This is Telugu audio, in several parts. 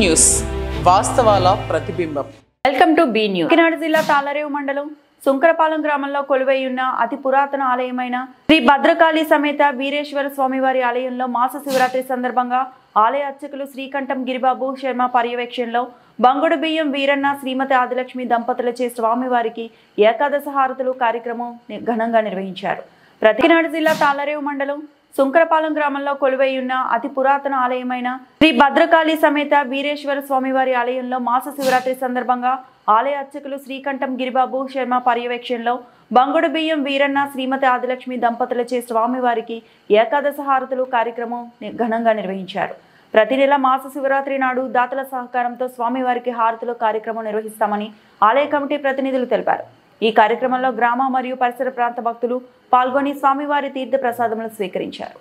న్యూస్ వాస్తవాల ప్రతిబింబం. Welcome to be news. Kakinada జిల్లా తాళరేవు మండలం సుంకరపాలెం గ్రామంలో కొలువై ఉన్న అతి పురాతన ఆలయమైన శ్రీ భద్రకాళి సమేత వీరేశ్వర స్వామివారి ఆలయంలో మాస శివరాత్రి సందర్భంగా ఆలయ అర్చకులు శ్రీకంఠం గిరిబాబు శర్మ పర్యవేక్షణలో బంగుడు బియ్యం వీరన్న శ్రీమతి ఆదిలక్ష్మి దంపతులచే స్వామివారికి ఏకాదశ హారతులు కార్యక్రమం ఘనంగా నిర్వహించారు. కాకినాడ జిల్లా తాళరేవు మండలం సుంకరపాలెం గ్రామంలో కొలువై ఉన్న అతి పురాతన ఆలయమైన శ్రీ భద్రకాళి సమేత వీరేశ్వర స్వామివారి ఆలయంలో మాస శివరాత్రి సందర్భంగా ఆలయ అర్చకులు శ్రీకంఠం గిరిబాబు శర్మ పర్యవేక్షణలో బంగుడు బియ్యం వీరన్న శ్రీమతి ఆదిలక్ష్మి దంపతులచే స్వామివారికి ఏకాదశ హారతులు కార్యక్రమం ఘనంగా నిర్వహించారు. ప్రతి నెల మాస శివరాత్రి నాడు దాతల సహకారంతో స్వామివారికి హారతులు కార్యక్రమం నిర్వహిస్తామని ఆలయ కమిటీ ప్రతినిధులు తెలిపారు. ఈ కార్యక్రమంలో గ్రామ మరియు పరిసర ప్రాంత భక్తులు పాల్గొని స్వామివారి తీర్థ ప్రసాదములు స్వీకరించారు.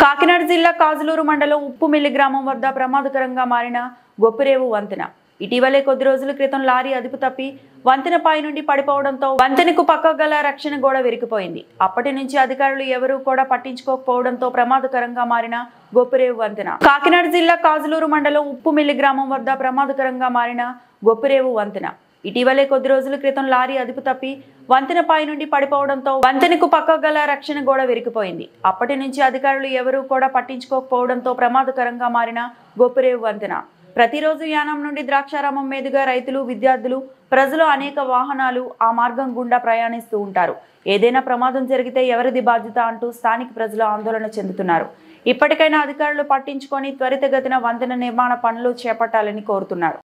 కాకినాడ జిల్లా కాజులూరు మండలం ఉప్పుమిల్లి గ్రామం వద్ద ప్రమాదకరంగా మారిన గొప్పిరేవు వంతెన. ఇటీవలే కొద్ది రోజుల క్రితం లారీ అదుపు తప్పి వంతెనపై నుండి పడిపోవడంతో వంతెనకు పక్క గల రక్షణ గోడ విరిగిపోయింది. అప్పటి నుంచి అధికారులు ఎవరూ కూడా పట్టించుకోకపోవడంతో ప్రమాదకరంగా మారిన గొప్పిరేవు వంతెన. కాకినాడ జిల్లా కాజులూరు మండలం ఉప్పుమిల్లి గ్రామం వద్ద ప్రమాదకరంగా మారిన గొప్పిరేవు వంతెన. ఇటీవలే కొద్ది రోజుల క్రితం లారీ అదుపు తప్పి వంతెనపై నుండి పడిపోవడంతో వంతెనకు పక్క గల రక్షణ గోడ విరిగిపోయింది. అప్పటి నుంచి అధికారులు ఎవరూ కూడా పట్టించుకోకపోవడంతో ప్రమాదకరంగా మారిన గొప్పిరేవు వంతెన. ప్రతిరోజు యానం నుండి ద్రాక్షారామం మీదుగా రైతులు, విద్యార్థులు, ప్రజలు అనేక వాహనాలు ఆ మార్గం గుండా ప్రయాణిస్తూ ఉంటారు. ఏదైనా ప్రమాదం జరిగితే ఎవరిది బాధ్యత అంటూ స్థానిక ప్రజలు ఆందోళన చెందుతున్నారు. ఇప్పటికైనా అధికారులు పట్టించుకొని త్వరితగతిన వంతెన నిర్మాణ పనులు చేపట్టాలని కోరుతున్నారు.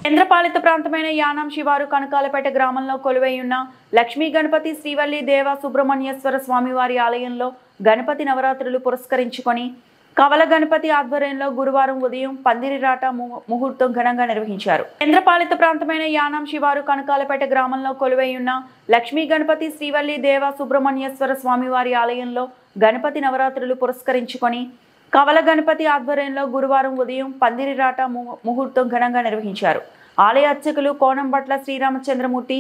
కేంద్రపాలిత ప్రాంతమైన యానాం శివారు కనకాలపేట గ్రామంలో కొలువై ఉన్న లక్ష్మీ గణపతి శ్రీవల్లి దేవ సుబ్రహ్మణ్యేశ్వర స్వామివారి ఆలయంలో గణపతి నవరాత్రులు పురస్కరించుకొని కవల గణపతి ఆధ్వర్యంలో గురువారం ఉదయం పందిరిరాట ముహూర్తం ఘనంగా నిర్వహించారు. కేంద్రపాలిత ప్రాంతమైన యానాం శివారు కనకాలపేట గ్రామంలో కొలువై ఉన్న లక్ష్మీ గణపతి శ్రీవల్లి దేవ సుబ్రహ్మణ్యేశ్వర స్వామివారి ఆలయంలో గణపతి నవరాత్రులు పురస్కరించుకొని కవల గణపతి ఆధ్వర్యంలో గురువారం ఉదయం పందిరిరాట ముహూర్తం ఘనంగా నిర్వహించారు. ఆలయ అర్చకులు కోనంబట్ల శ్రీరామచంద్రమూర్తి,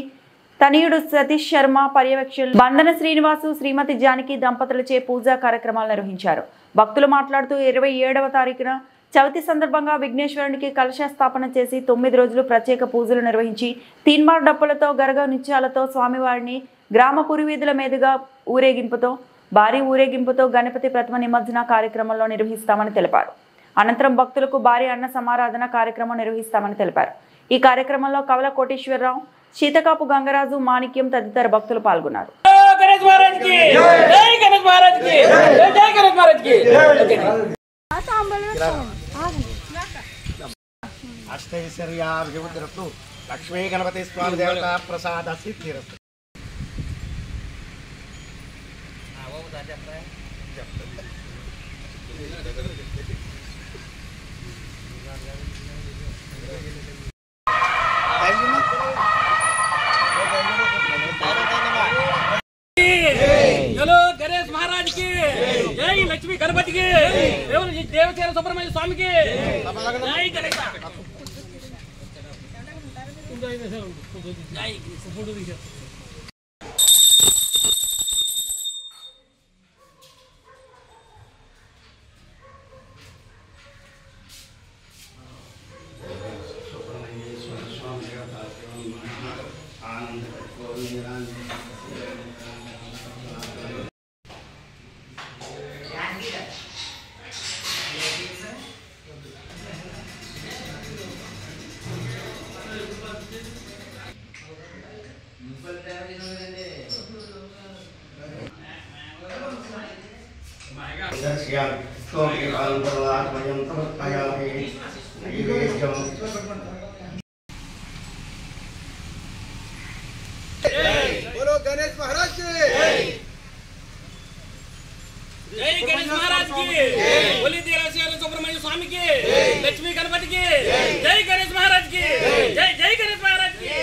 తనయుడు సతీష్ శర్మ పర్యవేక్షణలో బంధన శ్రీనివాసు, శ్రీమతి జానకి దంపతులచే పూజా కార్యక్రమాలు నిర్వహించారు. భక్తులు మాట్లాడుతూ 27వ తారీఖున చవితి సందర్భంగా విఘ్నేశ్వరునికి కలశ స్థాపన చేసి 9 రోజులు ప్రత్యేక పూజలు నిర్వహించి తీన్మార్ డప్పులతో, గరగ నృత్యాలతో స్వామివారిని గ్రామ పురివీధుల మీదుగా భారీ ఊరేగింపుతో గణపతి ప్రతిమ నిమజ్జన కార్యక్రమంలో నిర్వహిస్తామని తెలిపారు. అనంతరం భక్తులకు భారీ అన్న సమారాధన కార్యక్రమం నిర్వహిస్తామని తెలిపారు. ఈ కార్యక్రమంలో కవల కోటేశ్వరరావు, శీతకాపు గంగరాజు, మాణిక్యం తదితర భక్తులు పాల్గొన్నారు. లక్ష్మీ గణపతి స్వామి దేవతా ప్రసాద సిద్ధిరస్తు. गणेश महाराज की जय, लक्ष्मी गणपति की देवचेर सुब्रह्मण्य स्वामी की जय गणेश। बोलो गणेश महाराज की जय, गणेश महाराज की बोली देवचेर सुब्रह्मण्य स्वामी की लक्ष्मी गणपति की जय, गणेश महाराज की जय, जय गणेश महाराज की।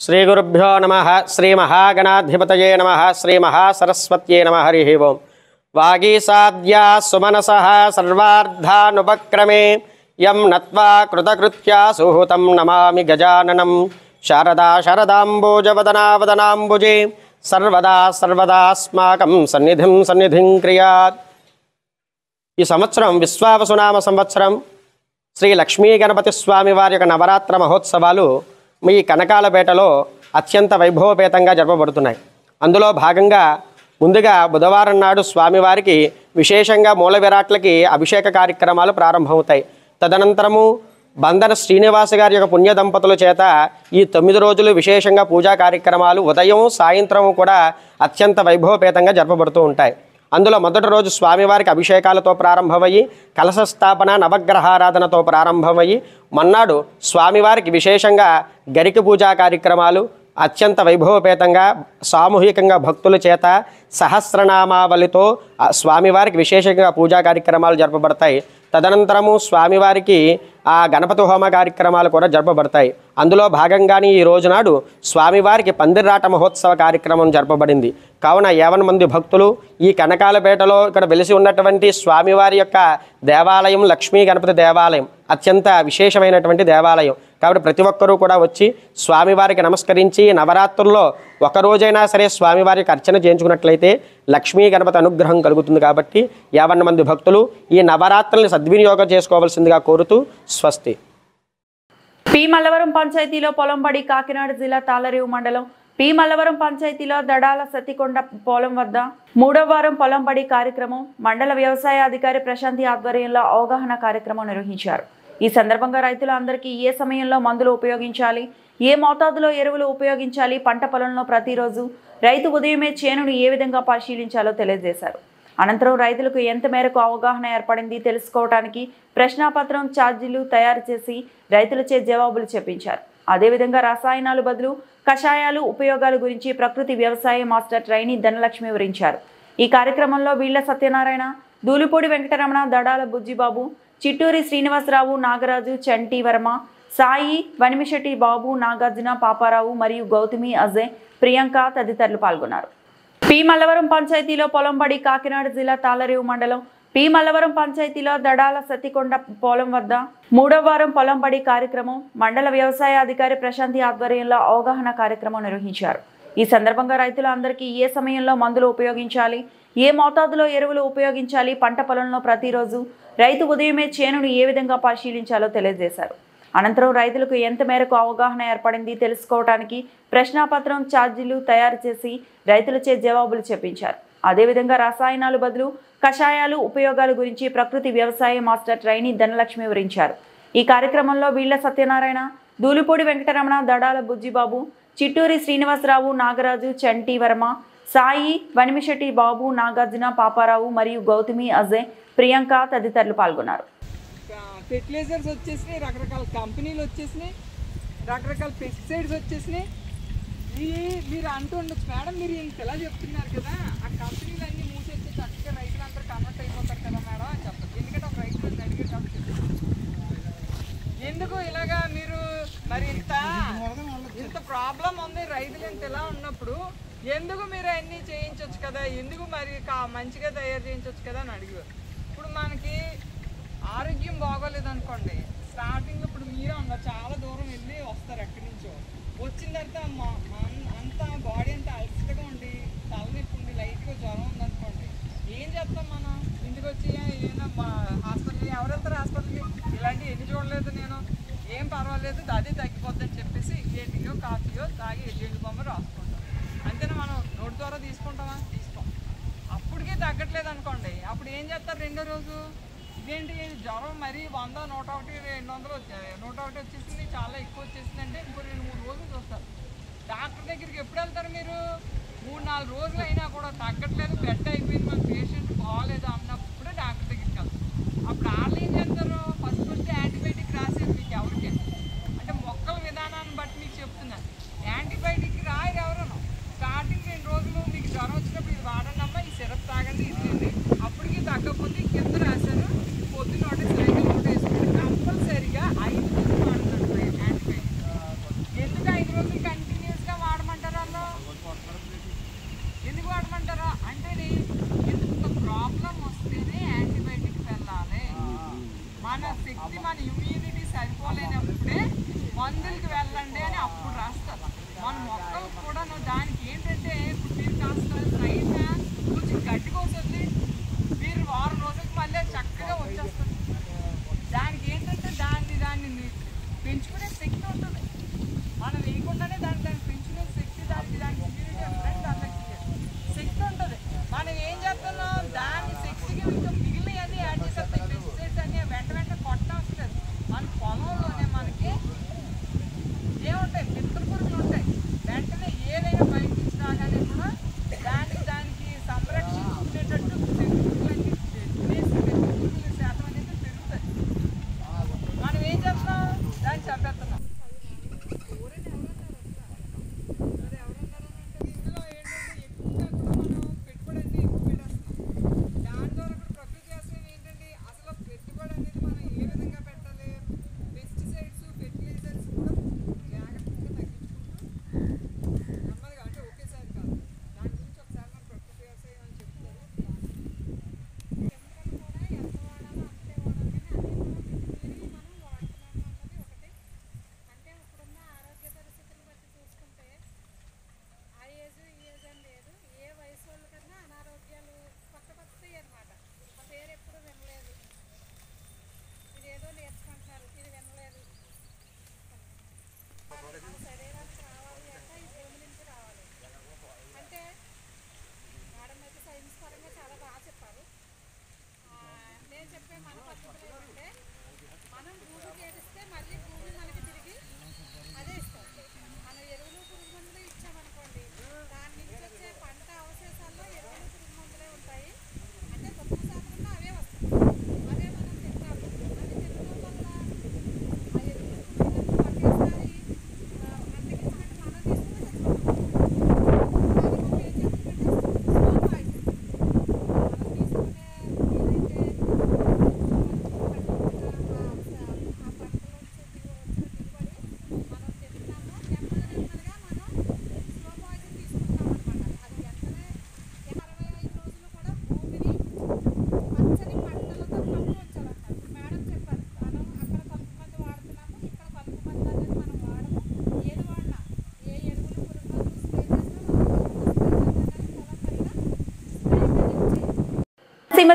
श्री गुरुभ्यो नमः। श्री महागणाधिपतये नमः। श्री महासरस्वत्यै नमः। हरिः ओम्। वागीसाद्या सुमनसः सर्वार्धानुपक्रमे यं नत्वा कृतकृत्या सुहृतं नमामि गजाननं। शारदा शरदाम्बुजवदना वदनाम्बुजे सर्वदा सर्वदास्माकं सन्निधिं क्रियात्। ఈ సంవత్సరం విశ్వావసునామ సంవత్సరం శ్రీ లక్ష్మీ గణపతి స్వామి వారి యొక్క నవరాత్ర మహోత్సవాలు మీ కనకాలపేటలో అత్యంత వైభవపేతంగా జరపబడుతున్నాయి. అందులో భాగంగా ముందుగా బుధవారం నాడు స్వామివారికి విశేషంగా మూల విరాట్లకి అభిషేక కార్యక్రమాలు ప్రారంభమవుతాయి. తదనంతరము బంధన శ్రీనివాస గారి యొక్క పుణ్య దంపతుల చేత ఈ 9 రోజులు విశేషంగా పూజా కార్యక్రమాలు ఉదయం సాయంత్రం కూడా అత్యంత వైభవపేతంగా జరపబడుతూ ఉంటాయి. అందులో మొదటి రోజు స్వామివారికి అభిషేకాలతో ప్రారంభమయ్యి కలశ స్థాపన నవగ్రహారాధనతో ప్రారంభమయ్యి మన్నాడు స్వామివారికి విశేషంగా గరిక పూజా కార్యక్రమాలు అత్యంత వైభవపేతంగా సామూహికంగా భక్తుల చేత సహస్రనామావళితో స్వామివారికి విశేషంగా పూజా కార్యక్రమాలు జరపబడతాయి. తదనంతరము స్వామివారికి ఆ గణపతి హోమ కార్యక్రమాలు కూడా జరపబడతాయి. అందులో భాగంగానే ఈ రోజునాడు స్వామివారికి పందిర్రాట మహోత్సవ కార్యక్రమం జరపబడింది. కావున 50 మంది భక్తులు ఈ కనకాలపేటలో ఇక్కడ వెలిసి ఉన్నటువంటి స్వామివారి యొక్క దేవాలయం లక్ష్మీ గణపతి దేవాలయం అత్యంత విశేషమైనటువంటి దేవాలయం. కాబట్టి ప్రతి ఒక్కరూ కూడా వచ్చి స్వామివారికి నమస్కరించి నవరాత్రుల్లో ఒకరోజైనా సరే స్వామివారికి అర్చన చేయించుకున్నట్లయితే లక్ష్మీ గణపతి అనుగ్రహం కలుగుతుంది. కాబట్టి 50 మంది భక్తులు ఈ నవరాత్రుల్ని సద్వినియోగం చేసుకోవాల్సిందిగా కోరుతూ స్వస్తి. పి మల్లవరం పంచాయతీలో పొలంబడి కాకినాడ జిల్లా తాళరేవు మండలం పి మల్లవరం పంచాయతీలో దడాల సతికొండ పొలం వద్ద 3వ వారం పొలంబడి కార్యక్రమం మండల వ్యవసాయ అధికారి ప్రశాంతి ఆధ్వర్యంలో అవగాహన కార్యక్రమం నిర్వహించారు. ఈ సందర్భంగా రైతులందరికీ ఏ సమయంలో మందులు ఉపయోగించాలి, ఏ మోతాదులో ఎరువులు ఉపయోగించాలి, పంట పొలంలో ప్రతిరోజు రైతు ఉదయమే చేనును ఏ విధంగా పరిశీలించాలో తెలియజేశారు. అనంతరం రైతులకు ఎంత మేరకు అవగాహన ఏర్పడింది తెలుసుకోవడానికి ప్రశ్నాపత్రం ఛార్జీలు తయారు చేసి రైతులచే జవాబులు చెప్పించారు. అదేవిధంగా రసాయనాలు బదులు కషాయాలు ఉపయోగాల గురించి ప్రకృతి వ్యవసాయ మాస్టర్ ట్రైనీ ధనలక్ష్మి వివరించారు. ఈ కార్యక్రమంలో వీళ్ల సత్యనారాయణ, దూలిపూడి వెంకటరమణ, దడాల బుజ్జిబాబు, చిట్టూరి శ్రీనివాసరావు, నాగరాజు, చంటి వర్మ, సాయి, వనిమిశెట్టి బాబు, నాగార్జున, పాపారావు మరియు గౌతమి, అజయ్, ప్రియాంక తదితరులు పాల్గొన్నారు. పి మల్లవరం పంచాయతీలో పొలంబడి కాకినాడ జిల్లా తాళరేవు మండలం పి మల్లవరం పంచాయతీలో దడాల సతికొండ పొలం వద్ద 3వ వారం పొలంబడి కార్యక్రమం మండల వ్యవసాయ అధికారి ప్రశాంతి ఆధ్వర్యంలో అవగాహన కార్యక్రమం నిర్వహించారు. ఈ సందర్భంగా రైతులందరికీ ఏ సమయంలో మందులు ఉపయోగించాలి, ఏ మోతాదులో ఎరువులు ఉపయోగించాలి, పంట పొలంలో ప్రతిరోజు రైతు ఉదయమే చేనును ఏ విధంగా పరిశీలించాలో తెలియజేశారు. అనంతరం రైతులకు ఎంత మేరకు అవగాహన ఏర్పడింది తెలుసుకోవడానికి ప్రశ్నాపత్రం ఛార్జీలు తయారు చేసి రైతులచే జవాబులు చెప్పించారు. అదేవిధంగా రసాయనాలు బదులు కషాయాలు ఉపయోగాల గురించి ప్రకృతి వ్యవసాయ మాస్టర్ ట్రైనీ ధనలక్ష్మి వివరించారు. ఈ కార్యక్రమంలో వీళ్ల సత్యనారాయణ, దూలిపూడి వెంకటరమణ, దడాల బుజ్జిబాబు, చిట్టూరి శ్రీనివాసరావు, నాగరాజు, చంటి వర్మ, సాయి, వనిమిశెట్టి బాబు, నాగార్జున, పాపారావు మరియు గౌతమి, అజయ్, ప్రియాంక తదితరులు పాల్గొన్నారు. ఫెర్టిలైజర్స్ వచ్చేసినాయి, రకరకాల కంపెనీలు వచ్చేసినాయి, రకరకాల పెస్టిసైడ్స్ వచ్చేసినాయి. మీరు అంటూ ఉండొచ్చు, మేడం మీరు ఇంతలా చెప్తున్నారు కదా, ఆ కంపెనీలన్నీ మూసేస్తే చక్కగా రైతులందరూ కన్వర్ట్ అయిపోతారు కదా మేడం అని చెప్పదు. ఎందుకంటే ఒక రైతు అడిగారు కాబట్టి ఎందుకు ఇలాగా మీరు మరి ఇంత ప్రాబ్లం ఉంది రైతులు ఇంత ఇలా ఉన్నప్పుడు ఎందుకు మీరు అన్నీ చేయించవచ్చు కదా, ఎందుకు మరి మంచిగా తయారు చేయించవచ్చు కదా అని అడిగారు. ఇప్పుడు మనకి ఆరోగ్యం బాగోలేదు అనుకోండి, స్టార్టింగ్లో ఇప్పుడు మీరే ఉన్నారు, చాలా దూరం వెళ్ళి వస్తారు ఎక్కడి నుంచో, వచ్చిన తర్వాత అంతా బాడీ అంతా అలసటగా ఉండి తలనొప్పి ఉండి లైట్గా జ్వరం ఉందనుకోండి, ఏం చేస్తాం మనం? ఇంటికి వచ్చి ఏమైనా హాస్పిటల్ ఎవరు వెళ్తారు హాస్పిటల్కి, ఇలాంటివి ఎన్ని చూడలేదు నేను, ఏం పర్వాలేదు అదే తగ్గిపోద్దని చెప్పేసి టీయో కాఫీయో తాగి ఎల్లుండి బొమ్మ రాసుకుంటాం. అంతేనా? మనం నోటి ద్వారా తీసుకుంటామా? తీసుకోం. అప్పటికే తగ్గట్లేదు అనుకోండి, అప్పుడు ఏం చేస్తారు? రెండో రోజు ఇదేంటి జ్వరం మరి 100, 101, 200 101 వచ్చేసింది, చాలా ఎక్కువ వచ్చేసింది అంటే ఇంకో 2-3 రోజులు చూస్తారు. డాక్టర్ దగ్గరికి ఎప్పుడు వెళ్తారు మీరు? 3-4 రోజులు అయినా కూడా తగ్గట్లేదు, బెడ్ అయిపోయింది, మన పేషెంట్ బాగాలేదు అన్నప్పుడే డాక్టర్ దగ్గరికి వెళ్తారు. అప్పుడు వాళ్ళు ఏం చేస్తారు? ఫస్ట్ యాంటీబయాటిక్ రాసేది మీకు ఎవరికి అంటే మొక్కల విధానాన్ని బట్టి మీకు చెప్తున్నాను. యాంటీబయాటిక్ రాయరు ఎవరన్నా. స్టార్టింగ్ 2 రోజులు మీకు జ్వరం వచ్చినప్పుడు ఇది వాడండి అమ్మా, ఈ సిరప్ తాగండి, ఇది అప్పటికి తగ్గకపోతే కింద రాశారు, పొద్దున్న ఒకటి సాయంత్రం ఒకటి వేసుకుంటే కంపల్సరీగా 5 రోజులు వాడుతారు యాంటీబయాటిక్. ఎందుకు 5 రోజులు కంటిన్యూస్గా వాడమంటారు? అలా ఎందుకు వాడమంటారా అంటే ఇంత ప్రాబ్లం వస్తేనే యాంటీబయాటిక్ వెళ్ళాలి. మన శక్తి, మన ఇమ్యూనిటీ సరిపోలేనప్పుడే మందులకి వెళ్ళండి అని అప్పుడు రాస్తారు. మన మొక్కలు కూడా దానికి ఏంటంటే ఇప్పుడు మీరు కాస్త అయినా కొంచెం గడ్డి కోసొద్ది, మీరు 1 వారం రోజులకి మళ్ళీ చక్కగా వచ్చేస్తుంది. దానికి ఏంటంటే దాన్ని పెంచుకునే శక్తి ఉంటుంది. మనం వేయకుండానే దాన్ని పెంచుకునే శక్తి, దానికి ఇమ్యూనిటీ ఉంటుంది, దానికి శక్తి ఉంటుంది. మనం ఏం చేస్తున్నాం? దాని శక్తికి ఇంకా మిగిలినవి యాడ్ చేసేస్తాయి. పెస్టిసైడ్స్ అన్ని వెంట కొట్టడం వస్తుంది. మన పొలంలో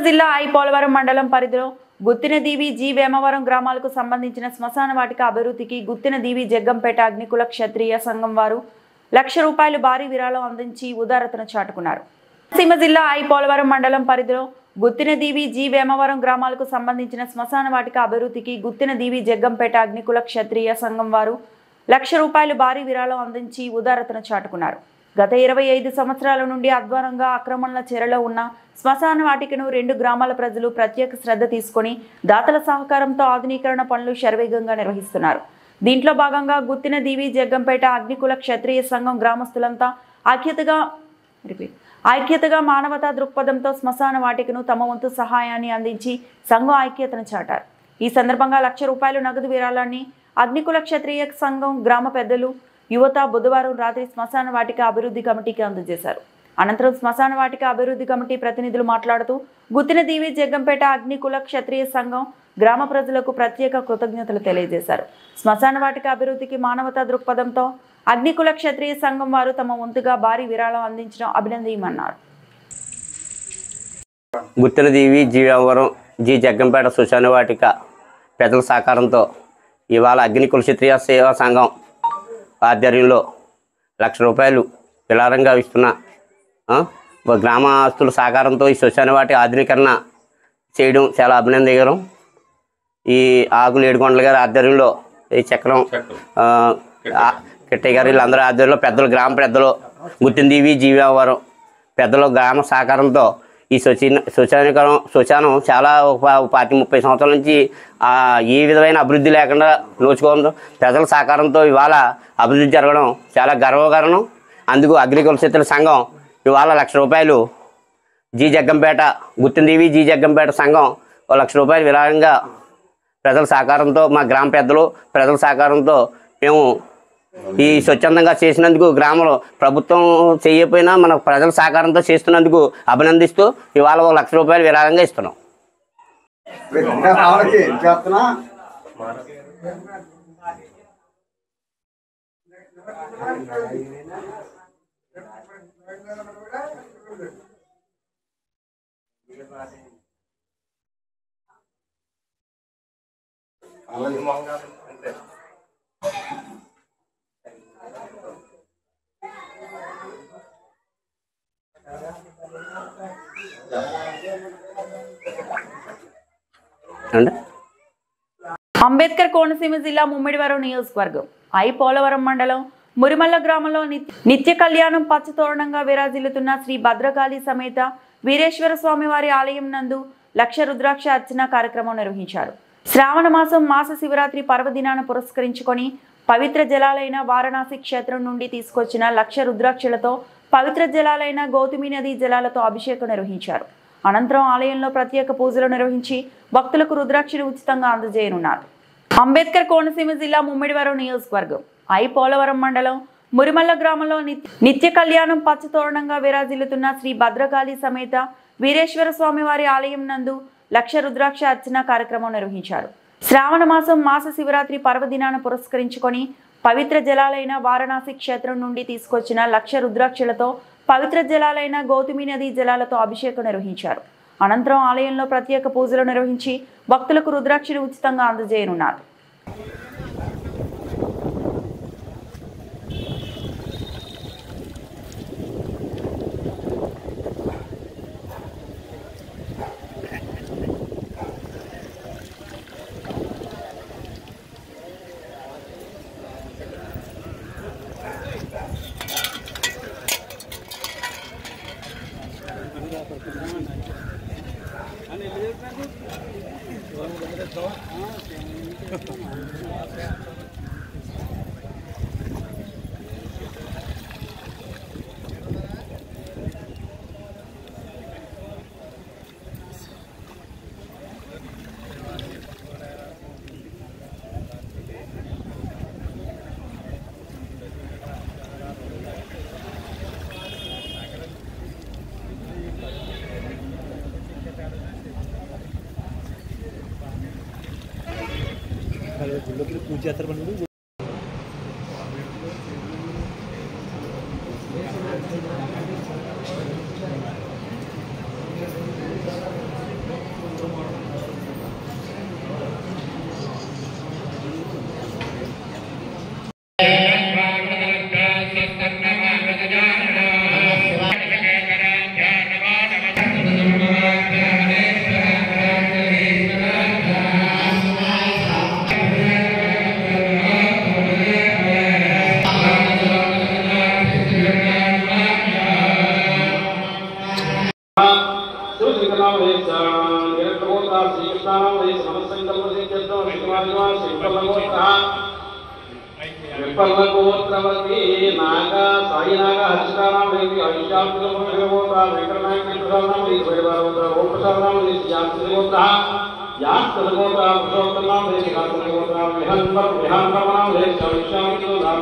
జిల్లా పోలవరం మండలం పరిధిలో గుత్తినదీవి జి వేమవరం గ్రామాలకు సంబంధించిన శ్మశాన వాటిక అభివృద్ధికి గుత్తినదీవి జగ్గంపేట అగ్నికుల క్షత్రియ సంఘం వారు ₹1,00,000 భారీ విరాళం అందించి ఉదారతను చాటుకున్నారు. కోనసీమ జిల్లా పోలవరం మండలం పరిధిలో గుత్తినదీవి జి వేమవరం గ్రామాలకు సంబంధించిన శ్మశాన వాటిక అభివృద్ధికి గుత్తినదీవి జగ్గంపేట అగ్నికుల క్షత్రియ సంఘం వారు ₹1,00,000 భారీ విరాళం అందించి ఉదారతను చాటుకున్నారు. గత 25 సంవత్సరాల నుండి అధ్వానంగా ఆక్రమణల చెరలో ఉన్న శ్మశాన వాటికను 2 గ్రామాల ప్రజలు ప్రత్యేక శ్రద్ధ తీసుకుని దాతల సహకారంతో ఆధునీకరణ పనులు శరవేగంగా నిర్వహిస్తున్నారు. దీంట్లో భాగంగా గుత్తినదీవి జగ్గంపేట అగ్నికుల క్షత్రియ సంఘం గ్రామస్తులంతా ఐక్యతగా మానవతా దృక్పథంతో శ్మశాన వాటికను తమ వంతు సహాయాన్ని అందించి సంఘం ఐక్యతను చాటారు. ఈ సందర్భంగా ₹1,00,000 నగదు విరాళాన్ని అగ్నికుల క్షత్రియ సంఘం గ్రామ పెద్దలు యువత బుధవారం రాత్రి శ్మశాన వాటిక అభివృద్ధి కమిటీకి అందజేశారు. అనంతరం శ్మశాన వాటిక అభివృద్ధి కమిటీ ప్రతినిధులు మాట్లాడుతూ గుత్తినదీవి జగ్గంపేట అగ్నికుల క్షత్రియ సంఘం గ్రామ ప్రజలకు ప్రత్యేక కృతజ్ఞతలు తెలియజేశారు. శ్మశాన వాటిక అభివృద్ధికి మానవతా దృక్పథంతో అగ్నికుల క్షత్రియ సంఘం వారు తమ వంతుగా భారీ విరాళం అందించడం అభినందనీయమన్నారు. గుత్తినదీవి జి వేమవరం జి జగ్గంపేట శ్మశాన వాటిక పెద్దల సహకారంతో ఇవాళ అగ్నికుల క్షత్రియ సేవా సంఘం ఆధ్వర్యంలో ₹1,00,000 విరాళంగా ఇస్తున్న గ్రామస్తుల సహకారంతో ఈ శ్మశాన వాటి ఆధునీకరణ చేయడం చాలా అభినందనీయం. ఈ ఆకులు ఏడుకొండల గారి ఆధ్వర్యంలో ఈ చక్రం కిట్టయ్య గారు వీళ్ళందరూ ఆధ్వర్యంలో పెద్దలు గ్రామ పెద్దలు గుత్తినదీవి జి వేమవరం పెద్దలు గ్రామ సహకారంతో ఈ శ్మశానం చాలా 30 సంవత్సరాల నుంచి ఏ విధమైన అభివృద్ధి లేకుండా నోచుకోవడం ప్రజల సహకారంతో ఇవాళ అభివృద్ధి జరగడం చాలా గర్వకారణం. అందుకు అగ్నికుల క్షత్రియ సంఘం ఇవాళ ₹1,00,000 జి జగ్గంపేట గుత్తినదీవి జి జగ్గంపేట సంఘం ₹1,00,000 విరాళంగా ప్రజల సహకారంతో మా గ్రామ పెద్దలు ప్రజల సహకారంతో మేము ఈ స్వచ్ఛందంగా చేసినందుకు గ్రామంలో ప్రభుత్వం చేయకపోయినా మన ప్రజల సహకారంతో చేస్తున్నందుకు అభినందిస్తూ ఇవాళ ₹1,00,000 విరాళంగా ఇస్తున్నాం. అంబేద్కర్ కోనసీమ జిల్లా ముమ్మిడివరం నియోజకవర్గం పోలవరం మండలం మురిమల్ల గ్రామంలో నిత్య కళ్యాణం పచ్చతోరణంగా విరాజిల్లుతున్న శ్రీ భద్రకాళి సమేత వీరేశ్వర స్వామి వారి ఆలయం నందు లక్ష రుద్రాక్ష అర్చన కార్యక్రమం నిర్వహించారు. శ్రావణ మాసం మాస శివరాత్రి పర్వదినాన్ని పురస్కరించుకొని పవిత్ర జలాలైన వారణాసి క్షేత్రం నుండి తీసుకొచ్చిన లక్ష రుద్రాక్షలతో పవిత్ర జలాలైన గౌతమి నది జలాలతో అభిషేకం నిర్వహించారు. అనంతరం ఆలయంలో ప్రత్యేక పూజలు నిర్వహించి భక్తులకు రుద్రాక్షను ఉచితంగా అందజేయనున్నారు. అంబేద్కర్ కోనసీమ జిల్లా ముమ్మిడివరం నియోజకవర్గం పోలవరం మండలం మురిమల్ల గ్రామంలో నిత్య కళ్యాణం పచ్చతోరణంగా విరాజిల్లుతున్న శ్రీ భద్రకాళి సమేత వీరేశ్వర స్వామి వారి ఆలయం నందు లక్ష రుద్రాక్ష అర్చన కార్యక్రమం నిర్వహించారు. శ్రావణ మాసం మాస శివరాత్రి పర్వదినాన్ని పురస్కరించుకొని పవిత్ర జలాలైన వారణాసి క్షేత్రం నుండి తీసుకొచ్చిన లక్ష రుద్రాక్షలతో పవిత్ర జలాలైన గౌతమి నది జలాలతో అభిషేకం నిర్వహించారు. అనంతరం ఆలయంలో ప్రత్యేక పూజలు నిర్వహించి భక్తులకు రుద్రాక్షను ఉచితంగా అందజేయనున్నారు. పూజ చేస్తారు. విపల్లగోత్రవతి నాగ సాయినాగ హర్షితానాం దేవి అవిశ్యాప్తిగోత్ర వెంకటనాయకనాం దేవి వైభవోత్ర ఓంప్రసాదనాం దేవి యాంత్రిగోత్ర యాంత్రిగోత్ర పురుషోత్తమాం దేవి కాంత్రిగోత్ర విహాన్వర్మనాం దేవి అవిశ్యాప్తిగోత్ర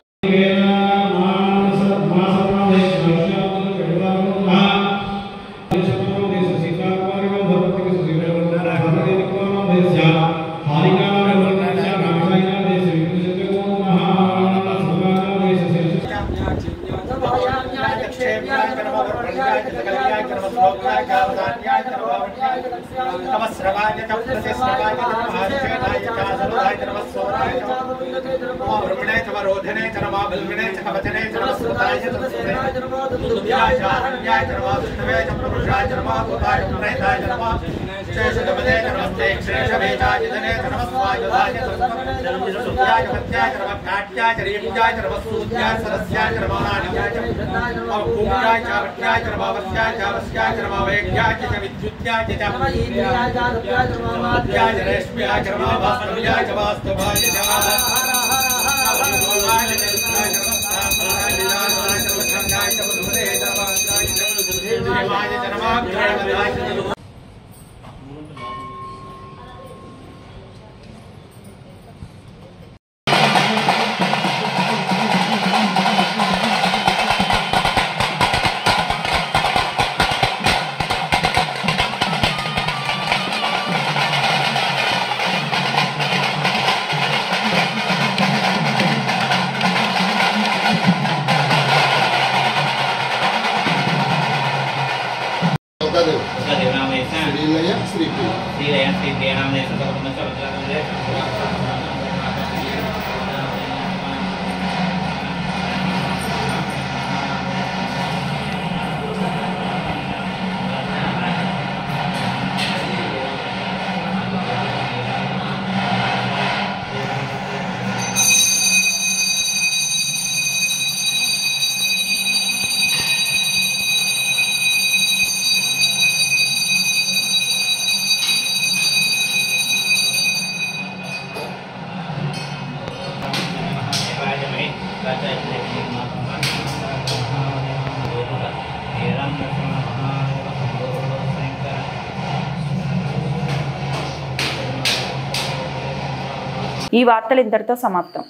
ఈ వార్తలు ఇంతటితో సమాప్తం.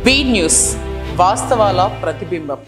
వి న్యూస్ వాస్తవాల ప్రతిబింబం.